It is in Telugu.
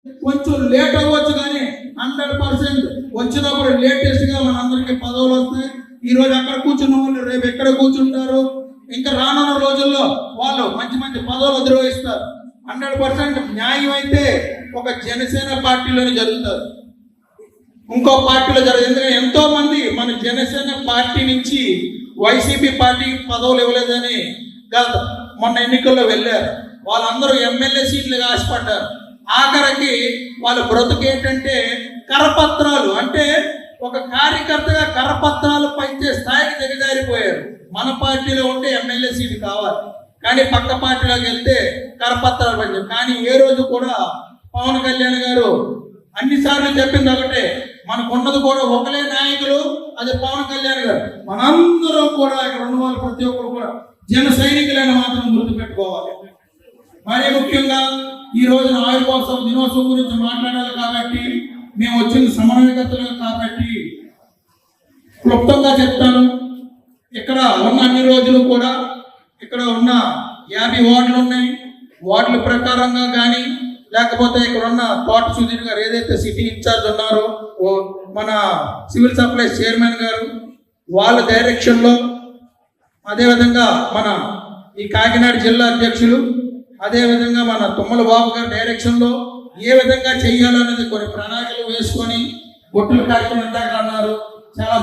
కొంచెం లేట్ అవ్వచ్చు కానీ 100% వచ్చినప్పుడు లేటెస్ట్ గా మనందరికీ పదవులు వస్తాయి. ఈ రోజు అక్కడ కూర్చున్న వాళ్ళు రేపు ఎక్కడ కూర్చుంటారు, ఇంకా రానున్న రోజుల్లో వాళ్ళు మంచి మంచి పదవులు నిర్వహిస్తారు. 100% న్యాయం అయితే ఒక జనసేన పార్టీలోనే జరుగుతుంది, ఇంకో పార్టీలో జరగదు. ఎందుకంటే ఎంతో మంది మన జనసేన పార్టీ నుంచి వైసీపీ పార్టీకి పదవులు ఇవ్వలేదని మొన్న ఎన్నికల్లో వెళ్ళారు. వాళ్ళందరూ ఎమ్మెల్యే సీట్లుగా ఆశపడ్డారు. ఆఖరికి వాళ్ళ బ్రతుకు ఏంటంటే కరపత్రాలు, అంటే ఒక కార్యకర్తగా కరపత్రాలు పంచే స్థాయికి దిగజారిపోయారు. మన పార్టీలో ఉంటే ఎమ్మెల్యే సీట్ కావాలి, కానీ పక్క పార్టీలోకి వెళ్తే కరపత్రాలు పంచారు. కానీ ఏ రోజు కూడా పవన్ కళ్యాణ్ గారు అన్నిసార్లు చెప్పింది ఒకటే, మనకున్నది కూడా ఒకలే నాయకులు, అది పవన్ కళ్యాణ్ గారు. మనందరం కూడా ఇక్కడ ఉన్న వాళ్ళు ప్రతి ఒక్కరు కూడా జన సైనికులను మాత్రం గుర్తుపెట్టుకోవాలి. మరీ ముఖ్యంగా ఈ రోజున ఆయుర్వేద దినోత్సవం గురించి మాట్లాడాలి కాబట్టి, మేము వచ్చిన సమన్వయకర్తలు కాబట్టి క్లుప్తంగా చెప్తాను. ఇక్కడ ఉన్న అన్ని రోజులు కూడా ఇక్కడ ఉన్న 50 వార్డులు ఉన్నాయి. వార్డుల ప్రకారంగా కానీ లేకపోతే ఇక్కడ ఉన్న తోట సుధీర్ గారు ఏదైతే సిటీ ఇన్ఛార్జ్ ఉన్నారో మన సివిల్ సప్లైస్ చైర్మన్ గారు వాళ్ళ డైరెక్షన్లో, అదేవిధంగా మన ఈ కాకినాడ జిల్లా అధ్యక్షులు, అదేవిధంగా మన తుమ్మల బాబు గారి డైరెక్షన్లో ఏ విధంగా చెయ్యాలనేది కొన్ని ప్రణాళికలు వేసుకొని గుట్టులు కార్యక్రమం అన్నారు. చాలా